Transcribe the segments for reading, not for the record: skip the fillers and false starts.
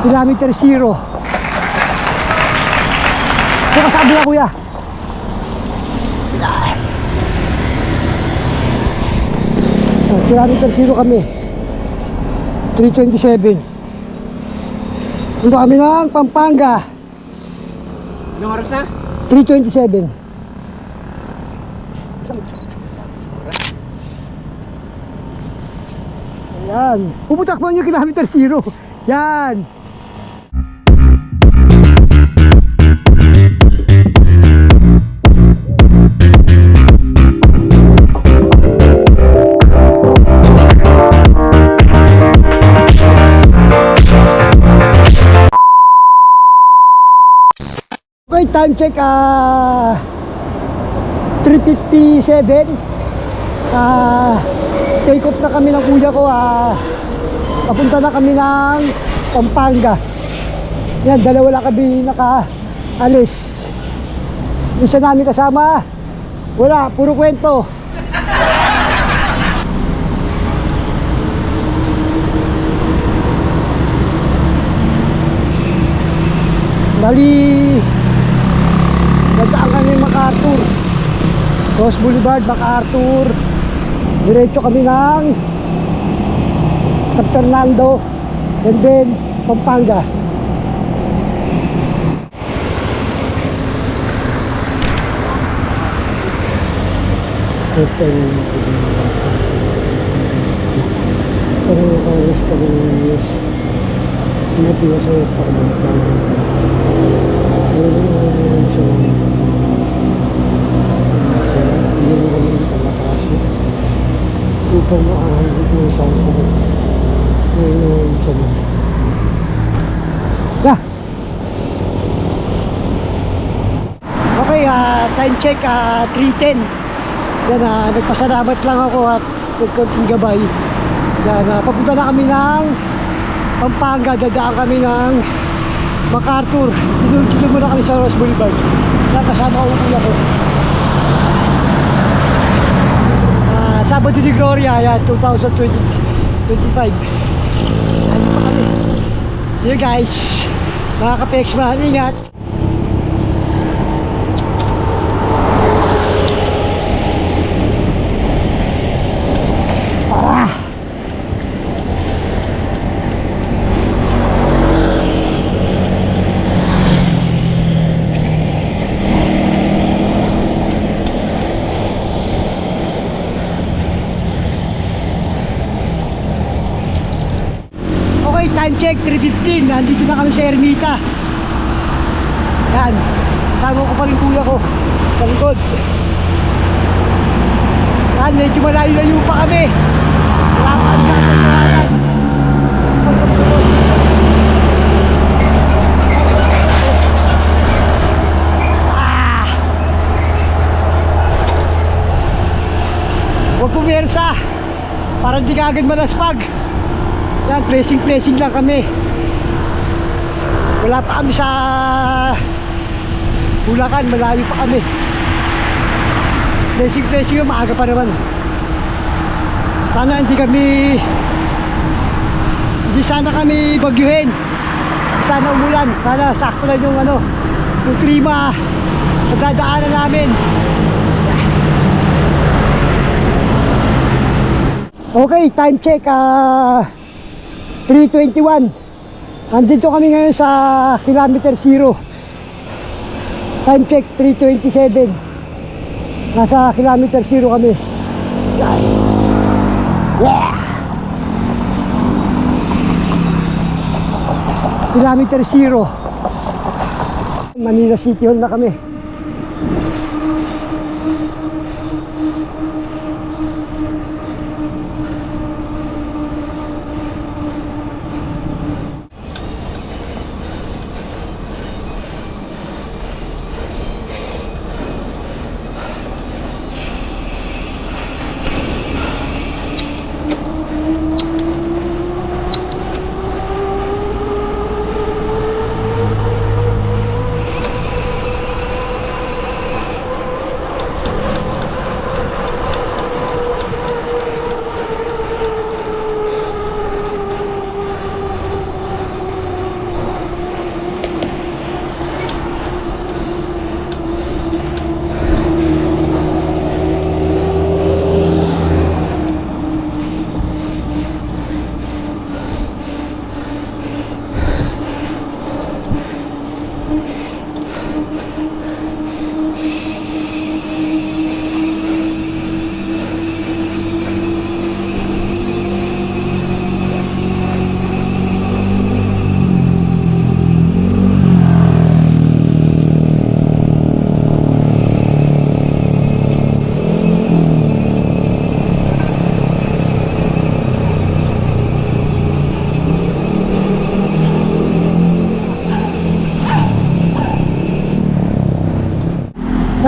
Kilometer 0. Bukas sabi na kuya. Kilometer 0 kami. 3:27. Punta kami ng Pampanga. Anong oras na? 3:27. Ayan. Pumutakbo nyo kilometer 0. Yan. Okay, time check 3:57. Take off na kami ng kuya ko. Papunta na kami ng Pampanga. Yan, dalawa lang kami nakaalis. Isa namin kasama, wala, puro kwento. Bali, nadaan kami MacArthur, Ross Boulevard, MacArthur. Diretso kami ng San Fernando and then Pampanga. Yeah. Okay, time check 3:10. Yan, nagpasalamat lang ako at nagkonting gabay. Yan, papunta na kami ng Pampanga, dadaan kami ng MacArthur. Dito muna kami sa Ross Boulevard. Yan, kasama ko kuya ko. Sabado de Gloria, yan, 2025. Ayun pa kami. Here guys, mga ka-Pexman, ingat. Time check 3:15. Nandito na kami sa Ermita. Yan, kasama ko pa rin kuya ko sa likod. Yan, medyo malayo-layo pa kami. Wala pa ang gagawin. Huwag pumersa para di ka agad malaspag. Yan, pressing lang kami. Wala pa kami sa Bulacan, malayo pa kami. Pressing yung maaga pa naman. Sana hindi sana kami bagyuhin. Sana umulan, sana sakto lang yung yung klima sa dadaanan namin. Okay, time check 3:21. Andito kami ngayon sa kilometer 0. Time check 3:27. Nasa kilometer 0 kami. Yeah! Kilometer 0. Manila City Hall na kami.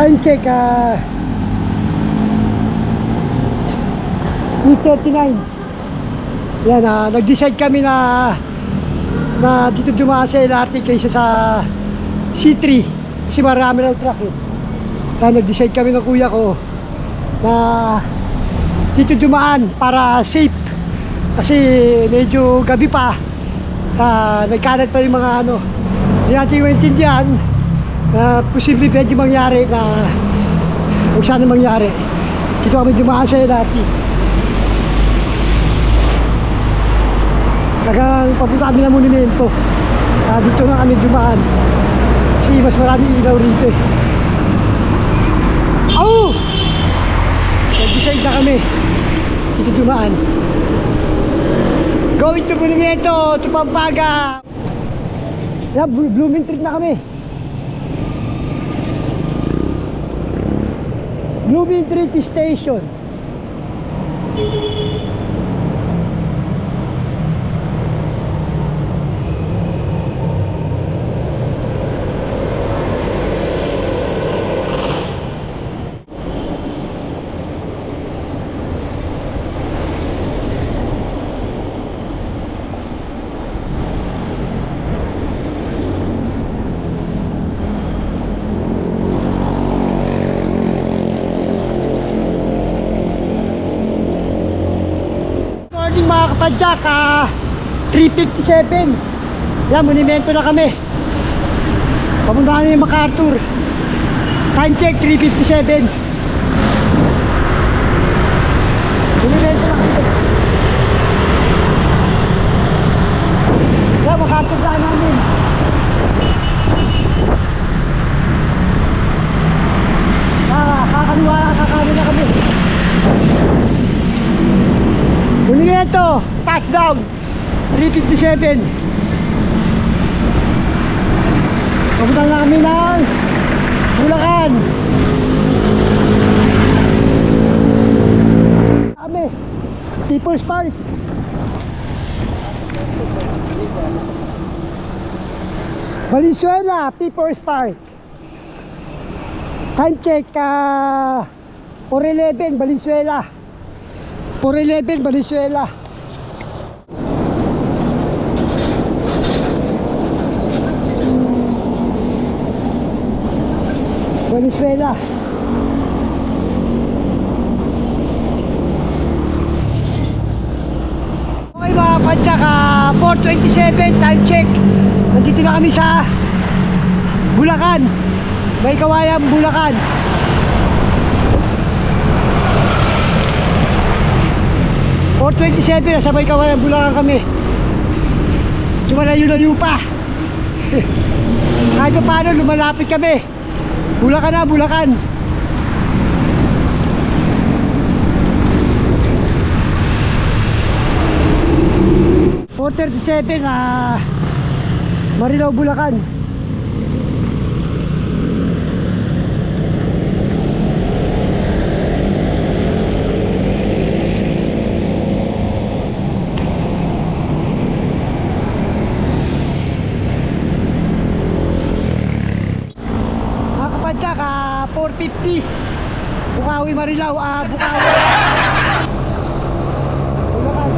Time check, 3:39. Yan, nag-decide kami na dito dumaan sa LRT kaysa sa C3 kasi marami ng truck eh. Kaya nag-decide kami ng kuya ko na dito dumaan para safe kasi medyo gabi pa, nagkalat pa yung mga ano, hindi natin maintindihan na posible pwede mangyari na kung saan mangyari. Dito kami dumaan sa LRT. Talagang papunta kami ng monumento. Dito na kami dumaan kasi mas marami ilaw rito eh. Oh! Nag-decide na kami dito dumaan. Going to monumento to Pampanga. Yeah, Blooming Street na kami. Blooming Street Station. Mga kapadyak, 3:57. Yan, monumento na kami. Papunta na yung MacArthur. Time check, 3:57. Monumento na kami. Yan, MacArthur saan namin. Kakaliwa na kami. Monumento, touchdown, 3:57. Papunta na kami ng Bulacan. Kami, People's Park. Valenzuela, People's Park. Time check, 4:11, Valenzuela. 4:11, Valenzuela. Valenzuela. Okay mga padyak, 4:27, time check. Nandito na kami sa Bulacan. May Kawayan, Bulacan. Or 27, nasa May Kawayan, Bulacan kami. Lumalayo-layo pa. Kahit pa paano, lumalapit kami. Bulacan na, Bulacan. Or 37, Marilao, Bulacan. Tsaka 4:50 Bukawi, Marilao, Bukawi. Bulacan.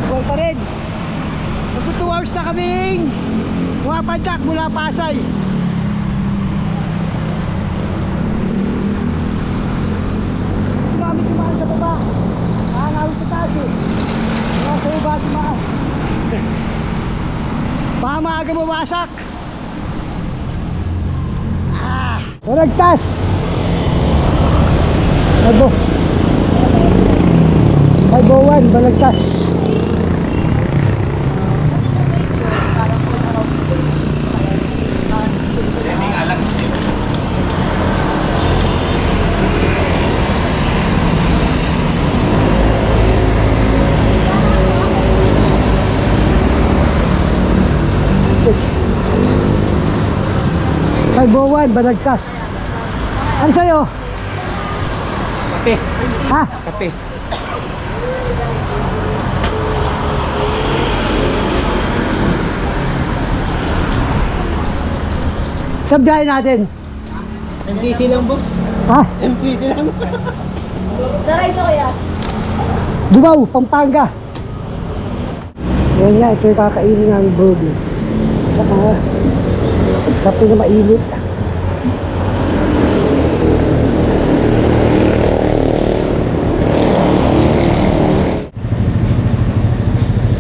Volta rin. Magto 2 hours na kaming pumapadyak mula Pasay. Kami tumaan sa baba. Nakangawin sa taas eh. Nasa baba tumaan. Baka maaga mawasak. Balagtas. Abo 501, Balagtas. Kaibawan, Balagtas. Ano sa'yo? Kape. Ha? Kape. Saan biyahe natin? MCC lang, boss. Ha? MCC lang. Saray ito kaya? Dumaw, Pampanga. Yan nga, ito yung kakainin ng burger. Saka, kape na mainit.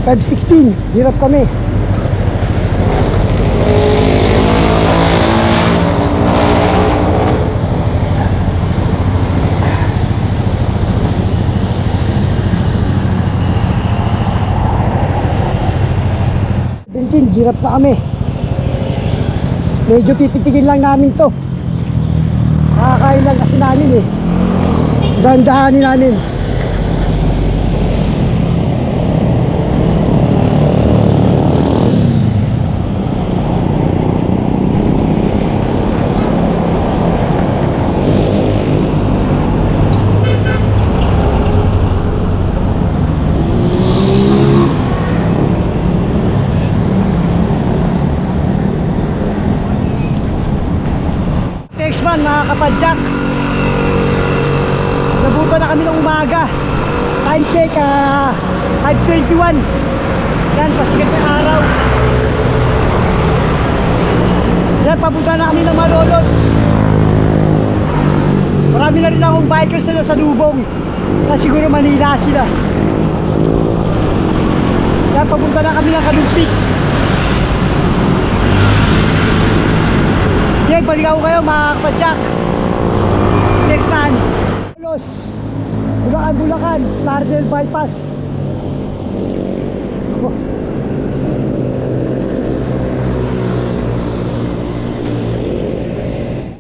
$5.16, hirap kami. Hirap na kami. Medyo pipitigin lang namin to. Nakakain lang kasi namin eh. Dahan-dahanin namin. X-Man, mga kapadyak, nabutan na kami ng umaga. Time check, 5:21. Yan, pasikat ng araw. Yan, papunta na kami ng Malolos. Marami na rin akong bikers na nasa Lubong, na siguro Manila sila. Yan, papunta na kami ng Kalumpik. Yan, balikan ko kayo mga kapadyak. Next time. Bulacan, Lardel Bypass.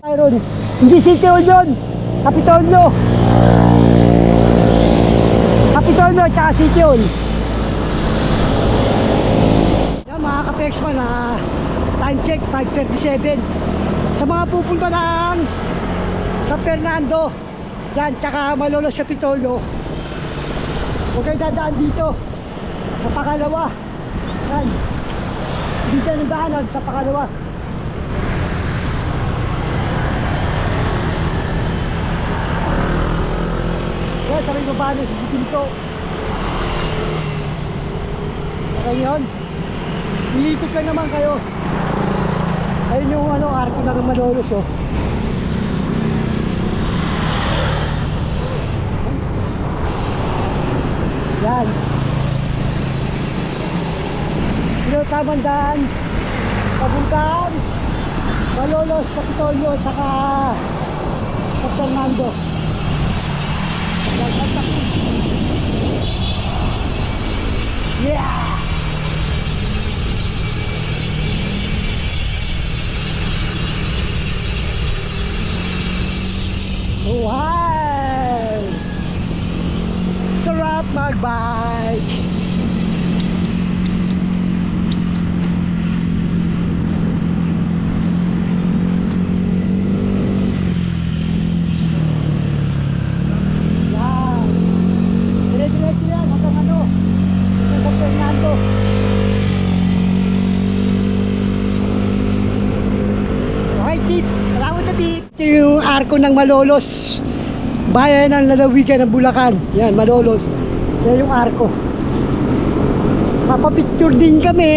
Iron, hindi City Hall yun. Kapitolyo. Kapitolyo at saka City Hall. Yan mga ka-Pexman, time check 5:37. Sa mga pupunta ng San Fernando, yan, tsaka Malolos Kapitolyo, huwag kayo dadaan dito sa Pakalawa. Yan, dito ang daanan sa Pakalawa. Yan, sa may baba na sa pinto. Okay yun, iikot lang naman kayo. Ayun yung arko na ng Malolos, oh. Yan. Yung tamang daan, papuntaan, Malolos, Kapitolyo, saka San Fernando. Yeah! Wow! Sarap mag-bike! Yan! Dire-diretso yan hanggang hanggang San Fernando. Okay, tip! Salamat sa tip! Ito yung arko ng Malolos, bayan ng lalawigan ng Bulacan. Yan, Malolos. Yan yung arko. Papapicture din kami.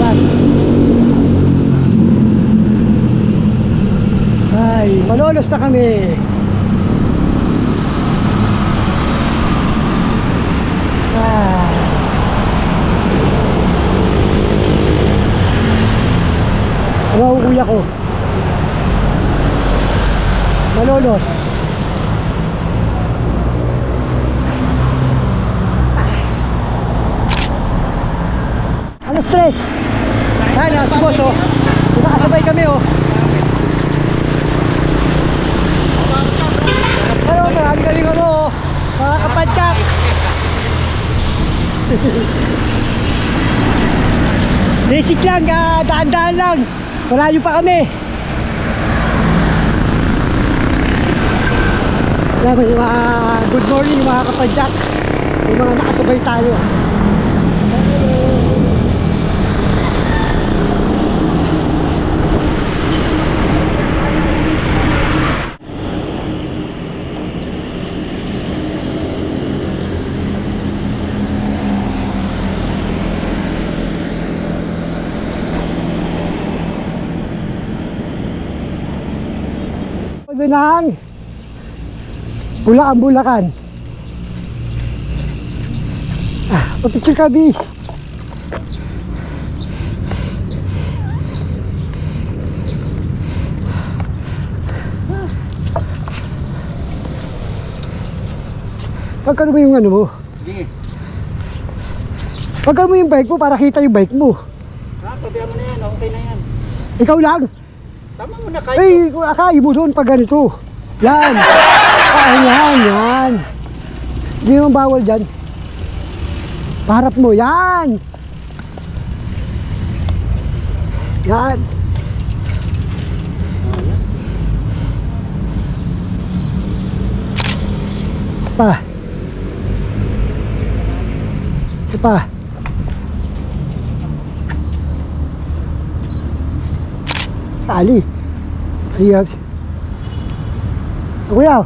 Yan. Ay, Malolos na kami. Ano ang kuya ko? Malolos. Ano stress? Ay, si boss, oh. Nakasabay kami, oh. Pero marami kami ko, oh. Mga kapadyak. Basic lang, daan-daan lang. Malayo pa kami. Good morning mga kapadyak. May mga nakasabay tayo. kami ng Bulacan. Papicture ka, bis. Pagkano mo yung ano mo? Sige. Pagkano mo yung bike mo para kita yung bike mo? Tabihan mo na yan. Okay na yan. Ikaw lang? Sama mo na kayo. Ay, akayi mo doon pag ganito. Yan. Yan. Hindi naman bawal dyan. Paharap mo, yan. Yan. Pa. Tali. Lihat. Aku ya.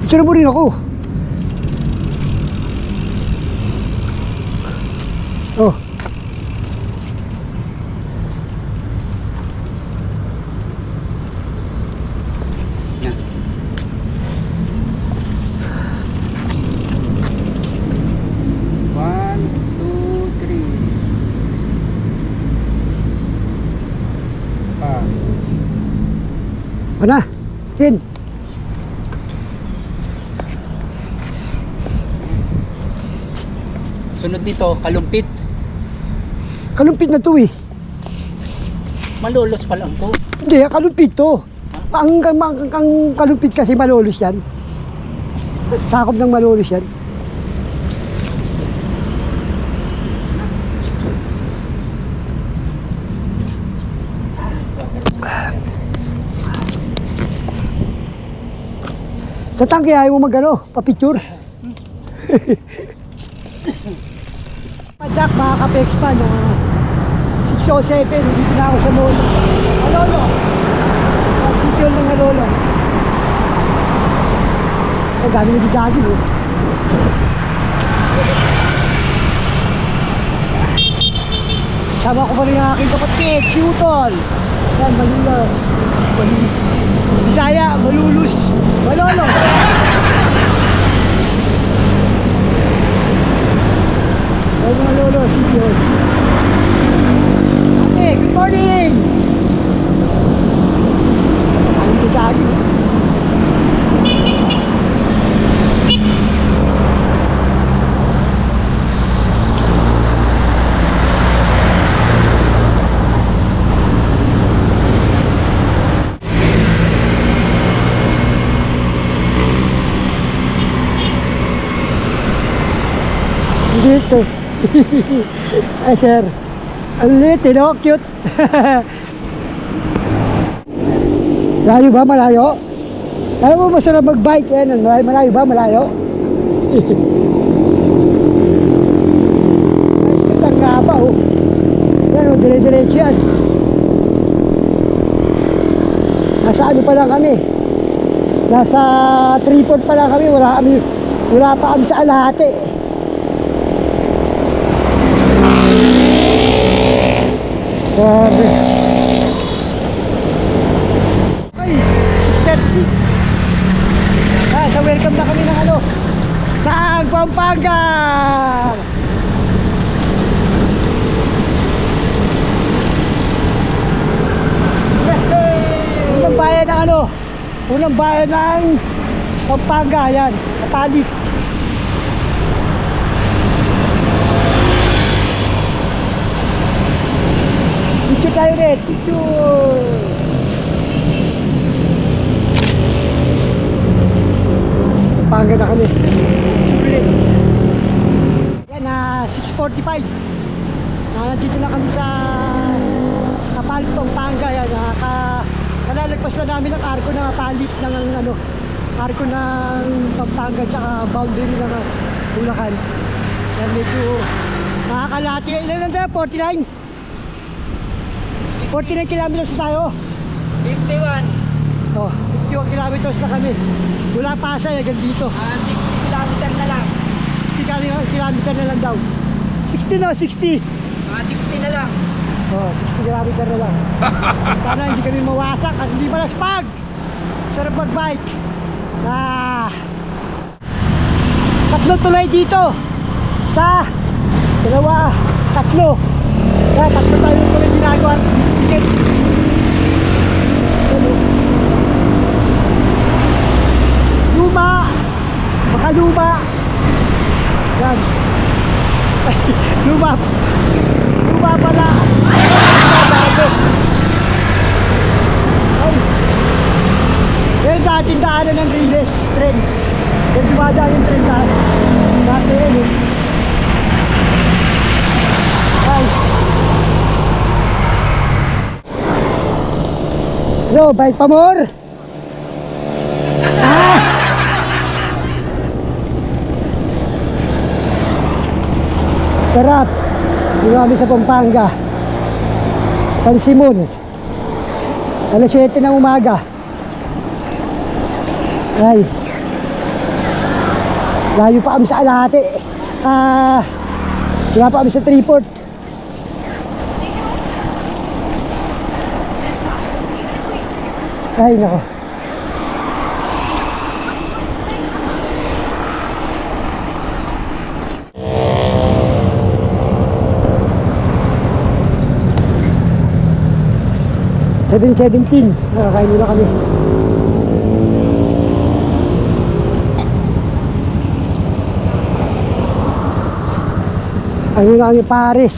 Picture mo rin ako. Oh. Yan. One, two, three. Mana? Kin. Sunod dito, kalumpit. Kalumpit na to eh. Malulos pa lang to. Hindi, kalumpit to. Ang kalumpit kasi malolos yan. Sakop ng malolos yan. Sa tangke ayaw mo mag-ano, papicture. Jack, mga ka-Pex na 607, dito na ako sa Lolo. Lolo! Picture ng Lolo. Ay, gano'n yung gigagin eh. Sama ko pa rin ang aking kapatid, si Utol. Yan, malulus. Bisaya, malulus. Malolo! Ay, mga lolo, sige yun. Ate, good morning! Ang gagawin. Dito. Ay sir, ang lit, no? Cute. Layo ba? Malayo? Alam mo masarap mag-bike yan. Malayo ba? Malayo? Ay, silang nga ba oh. Yan oh, dire-diretso yan. Nasa ano pa lang kami? Nasa tripod pa lang kami. Wala pa kami sa Alahati. Grabe. Ay, sexy. So welcome na kami ng ano, ng Pampanga. Unang bayan ng ano, unang bayan ng Pampanga, yan, Kapalit. Picture tayo ulit, picture! Pampanga na kami. Yan, 6:45. Nandito na kami sa Kapalit, Pampanga. Yan, Kalalagpas na namin ang arko na palit ng ano, arko ng Pampanga tsaka boundary ng Bulacan. Yan medyo nakakalati. Ilan lang tayo? 49? 49 kilometers na tayo. 51. Oh, 51 kilometers na kami. Mula Pasay hanggang dito. 60 kilometer na lang. 60 kilometer na lang daw. 60 no, 60. 60 na lang. Oh, 60 kilometer na lang. Sana hindi kami mawasak at hindi malaspag. Sarap mag-bike. Tatlo tulay dito. Sa dalawa, tatlo. Tatlo tayo tulay ginagawa. Dikit. Luma. Makaluma. Yan. Luma. Luma pala. Bago. Ay. Yan dating daanan ng Riles train. Yan dumadaan yung train daan. Dati yun eh. Ay. Hello, bike pa more? Ah! Sarap. Dito kami sa Pampanga. San Simon. Alas 7 ng umaga. Ay. Layo pa kami sa Alate. Wala pa kami sa Triport. Ay, nako. Nakakain muna kami. Ano na kami, Paris.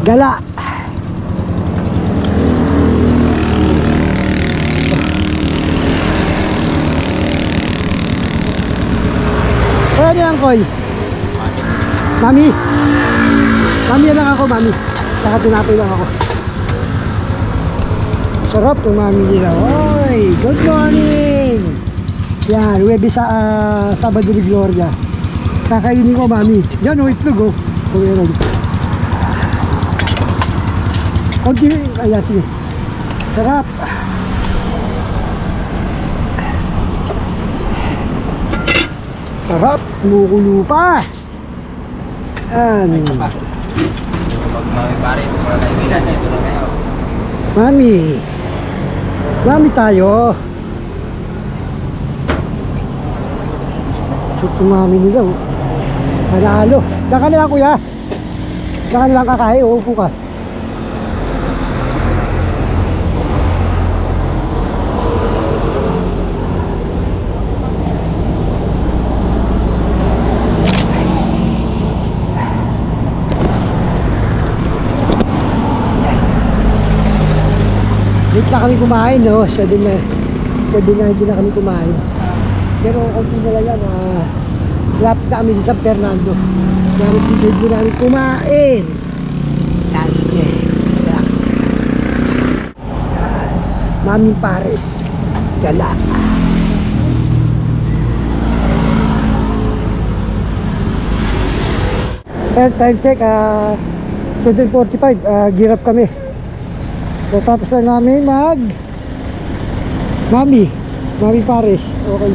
Gala. Ano yan, Koy? Mami. Mami lang ako, mami. Saka tinapay lang ako. Sarap yung mami nila. Oy, good morning. Yan, Huwebes sa Sabado de Gloria. Kakainin ko, mami. Yan, o itlog, o. Kumiran. Konti, ayan, sige. Sarap. Sarap, kumukulo pa. Yan. Pag Mami Paris, mga kaibigan, dito na kayo. Mami. Mami tayo. Ito mami nila, oh. Panalo. Diyan ka na lang, kuya. Diyan ka na lang kakain, uupo ka. Late na kami kumain, no? 7 na hindi na kami kumain. Pero konti na lang yan, lapit na kami sa San Fernando. Gamit dito namin kumain. Yan, sige. Relax. Mami Paris. Gala. Air time check, 7:45, gear up kami. So tapos na namin Mami Paris. Okay.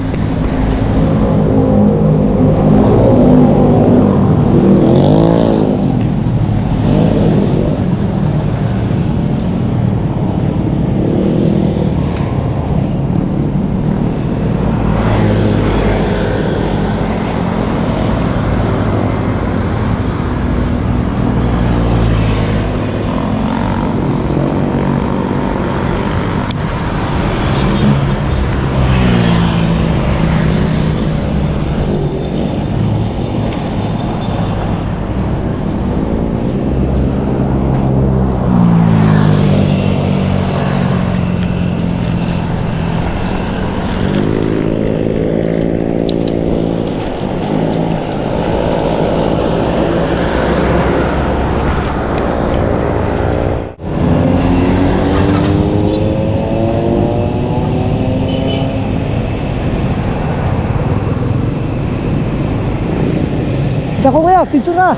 Dako kaya, pintura.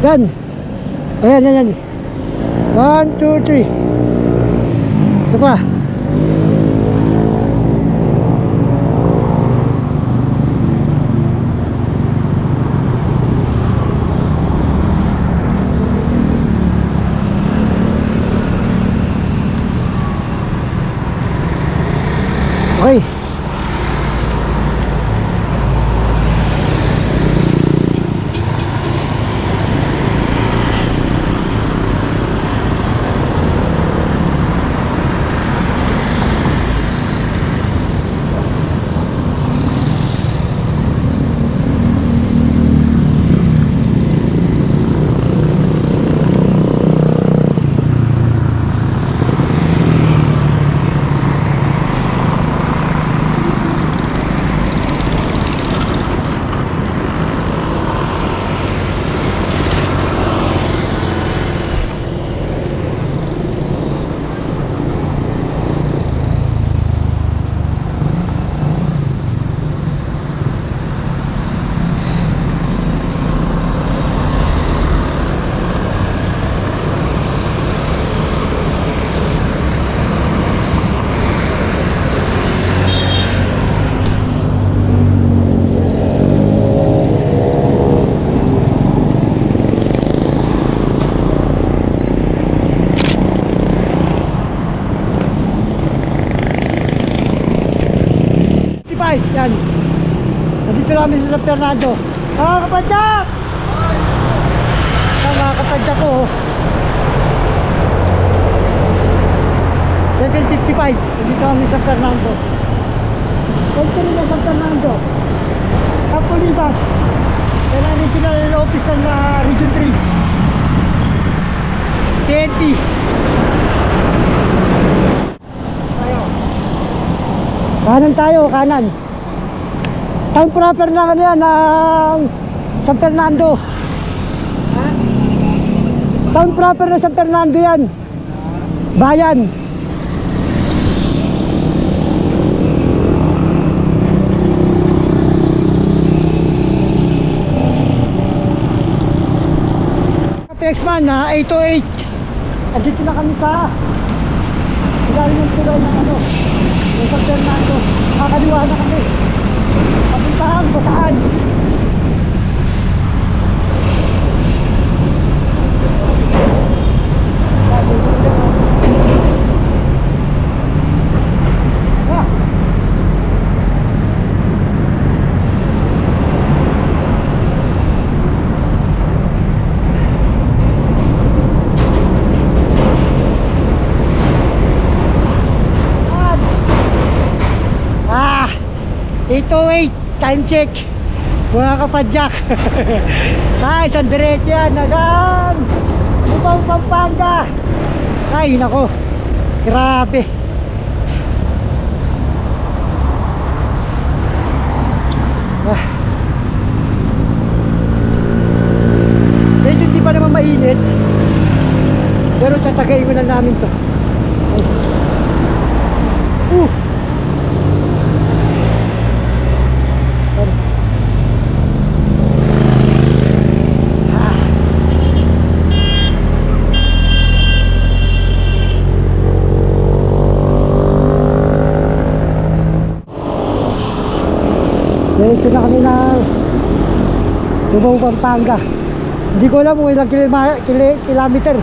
Yan. Ayan, yan, yan. 1, 2, 3. Ito pa. Okay. Yan. Nandito namin sa San Fernando. Mga kapadyak! Mga kapadyak ko. 7:55. Nandito kami sa San Fernando. Ito rin ang San Fernando. Kapolibas. Yan ang regional office ng Region 3. TNT. Kanan tayo, kanan. Town proper na kanyan ng San Fernando. Town proper na San Fernando yan. Bayan. Texman na 808. Andito na kami sa ilalim ng tulay ng ano, ng San Fernando. Kakaliwa na kami. Papuntahan ko saan? Ah, 808, time check. Mga kapadyak. Ay, isang diretso yan. Nagan! Upang Pampanga. Ay, nako. Grabe. Ah. Medyo hindi pa naman mainit. Pero tatagayin mo na namin to. Ay. Diretso na kami ng Lubao, Pampanga. Hindi ko alam kung ilang kilometer.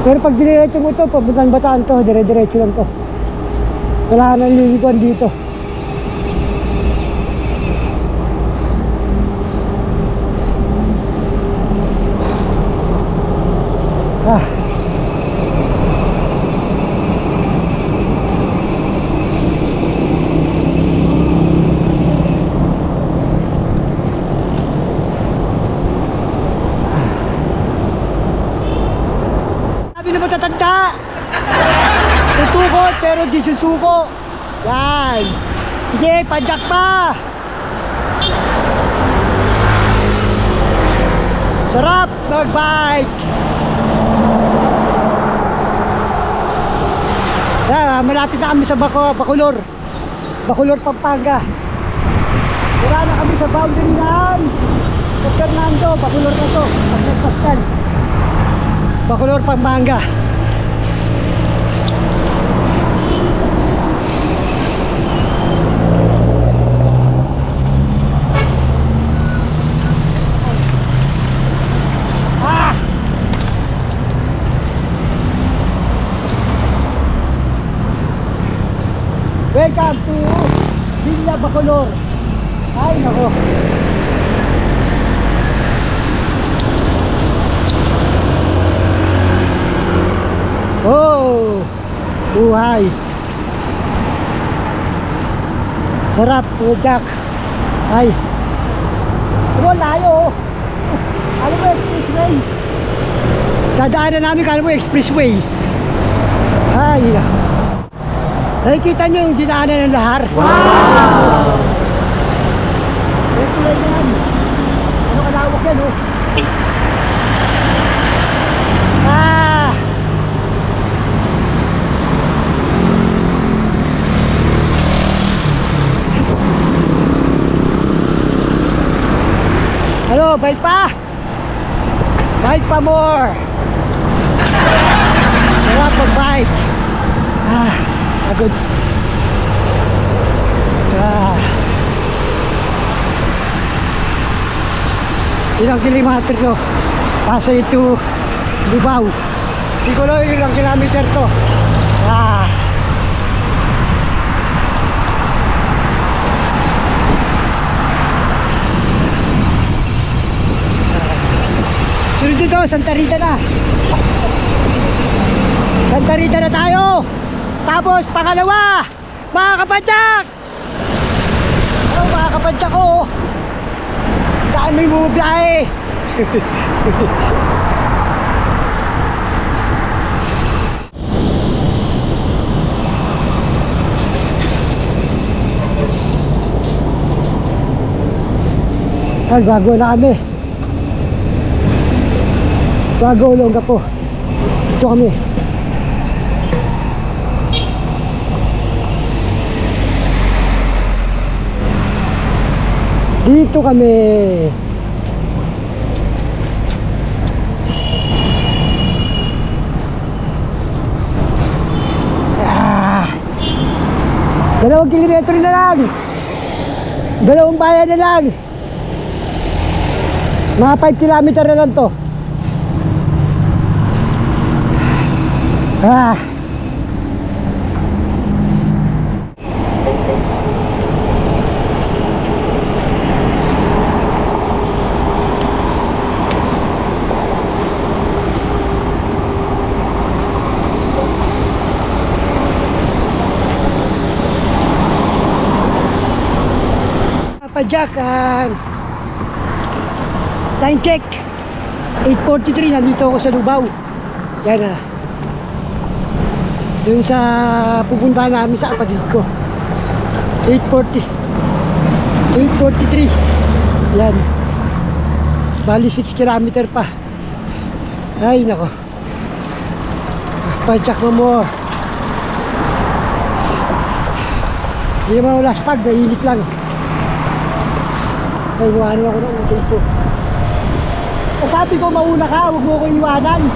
Pero pag diretso mo ito, papuntang Bataan to, dire-diretso lang to. Wala nang liliguan dito. Ah. Sabi na matatanda. Tutukot pero di susuko. Yan. Sige, padyak pa. Sarap mag-bike. Yan, malapit na kami sa Bacolor. Bacolor, Pampanga. Wala na kami sa boundary ng San Fernando. Bacolor na to. Pascal. Bacolor, Pampanga. Welcome to Villa Bacolor. Ay, nako. Oh, buhay. Sarap, Jack. Ay. Ito, layo. Ano ba, expressway? Dadaanan namin, kala mo expressway. Ay, nako. Nakikita nyo yung dinaanan ng lahar? Wow! Ito lang yan. Ano kalawak yan, oh? Ah! Ano, bike pa? Bike pa more! Sarap mag-bike. Ah! Agad. Ilang kilometer to? Pasay to Lubao. Hindi ko lang ilang kilometer to. Sunod dito, Santa Rita na. Santa Rita na tayo. Tapos pangalawa, mga kapadyak! Oh, mga kapadyak ko! Dami mo biyahe! Ay, bago na kami. Bago lang po. Ito kami. Dito kami. Dalawang kilometro na lang. Dalawang bayan na lang. Mga 5 kilometer na lang to. Jack, time check 8:43, nandito ako sa Lubao. Yan dun sa pupunta namin sa kapatid ko. 8:43. Yan, bali 6 kilometer pa. Ay nako, Jack mo more. Hindi naman wala spag, mainit lang. Ay, iwanan ako ng utol ko. Sabi ko, mauna ka, huwag mo ko iwanan.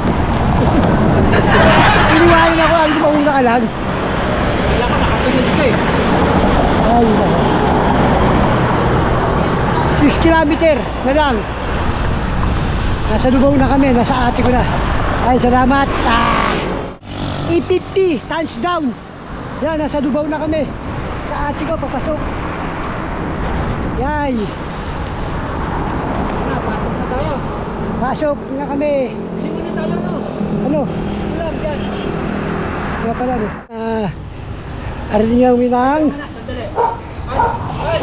Iniwanan ako, ang mauna ka lang. Wala ka, nakasunod ka eh. Ay, nako. 6 kilometer na lang. Nasa Lubao na kami, nasa ate ko na. Ay, salamat. 8:50, thumbs down. Yan, nasa Lubao na kami. Sa ate ko, papasok. Yay. Pasok na kami. Hindi mo na tayo, no? Ano? Ulam, dyan. Kaya pala, no? Arating niya uminang. Sandali. Ay!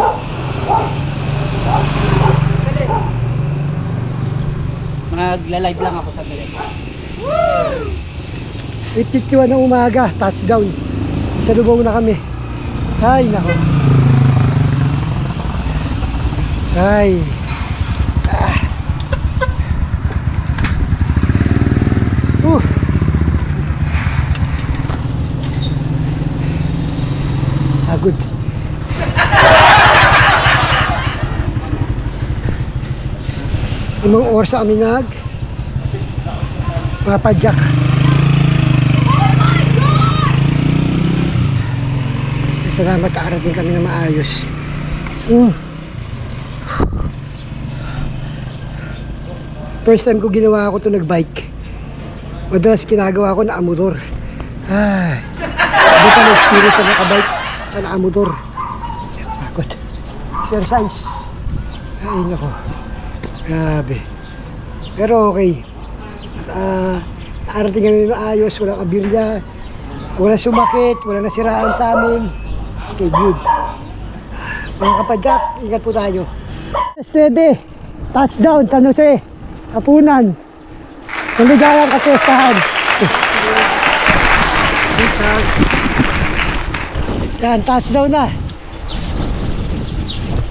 Magla-live lang ako sandali. 8:51 ng umaga, touchdown. Sa Lubao na kami. Ay, nako. Ay. Good. Limang oras na kami mga padyak. Salamat, kakarating kami na maayos. First time ko ginawa ko to nagbike. Madalas ginagawa ko na motor. Ay, hindi ka na-experience sa nakabike sa nakamotor. Bakit? Exercise. Ay, nako. Grabe. Pero okay. Nakarating kami na maayos, walang aberya, walang sumakit, walang nasiraan sa amin. Okay, good. Mga kapadyak, ingat po tayo. Steady, touchdown, San Jose, Hapunan. Maligayang katestahan. Yan, touchdown na.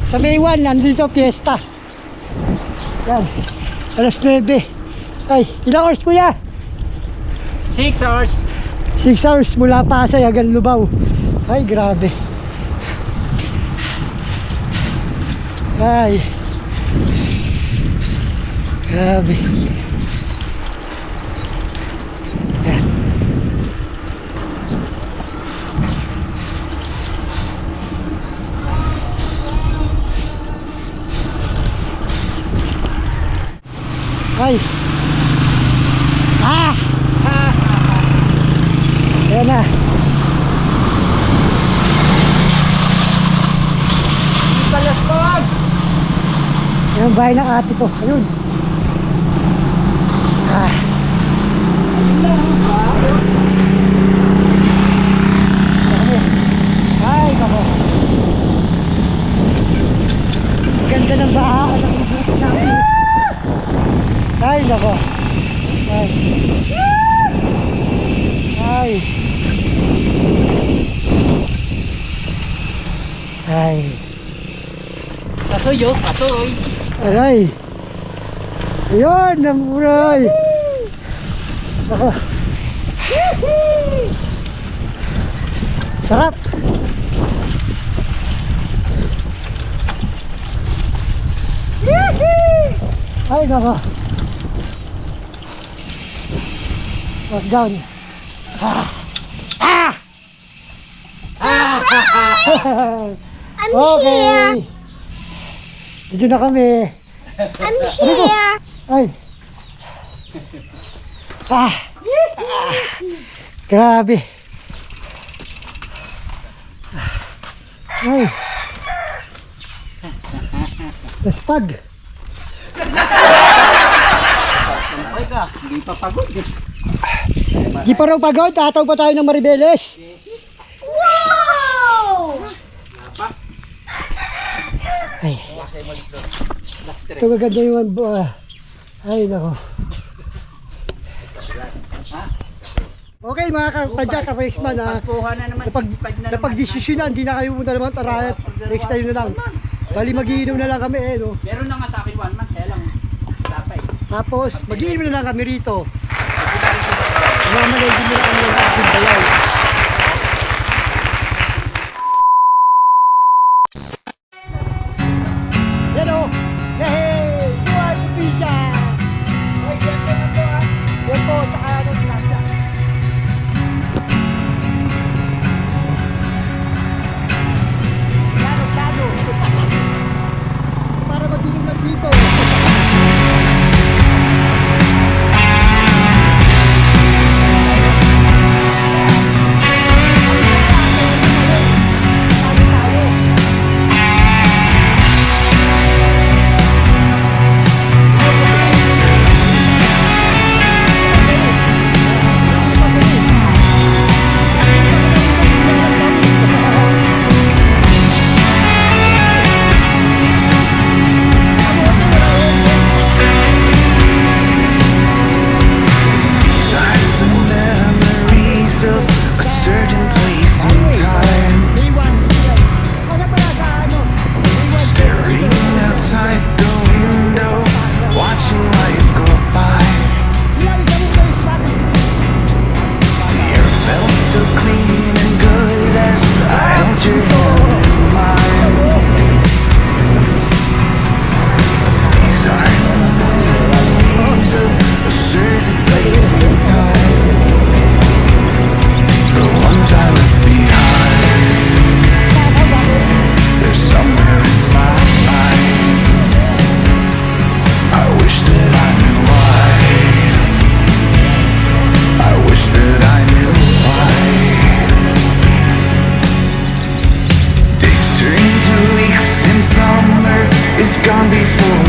Sa May 1, nandito fiesta. Yan, alas 9. Ay, ilang hours kuya? 6 hours. 6 hours mula Pasay hanggang Lubao. Ay, grabe. Ay. Grabe. Yan. Ay. Ayan na. Palaspag! Yan ang bahay ng ate ko. Ayun. Ay, bako. Ganda ng bahaan ng ibig namin. Ay, bako. Ay. Ay. Ay. Kasoy yo, kasoy. Aray. Ayun, namuray. Ako. Sarap. Ay, nako. Walk down. I'm Okay. here. Dito na kami. I'm here. Ay. Grabe. Ay. Laspag. Ay ka, hindi pa pagod eh. Di pa raw pagod, tataw pa tayo ng Maribeles. Wow! Ay. Ito maganda yung ay, nako. Okay mga kapadyak, ka-Wexman, Pagpuha na naman, sipag na naman. napag-desisyonan, hindi na kayo punta naman tarayat. Next time na lang. Bali mag-iinom na lang kami no. Meron na nga sa akin 1 month, kaya lang tapay. Tapos mag-iinom na lang kami rito. Mamalagin mo lang ang aking bayaw. Yan o! Yehey! Buhay po pizza! Okay, yan po na po ha. Yan po, tsaka ano, sinasya. Plano! Para matinig lang dito. is gone before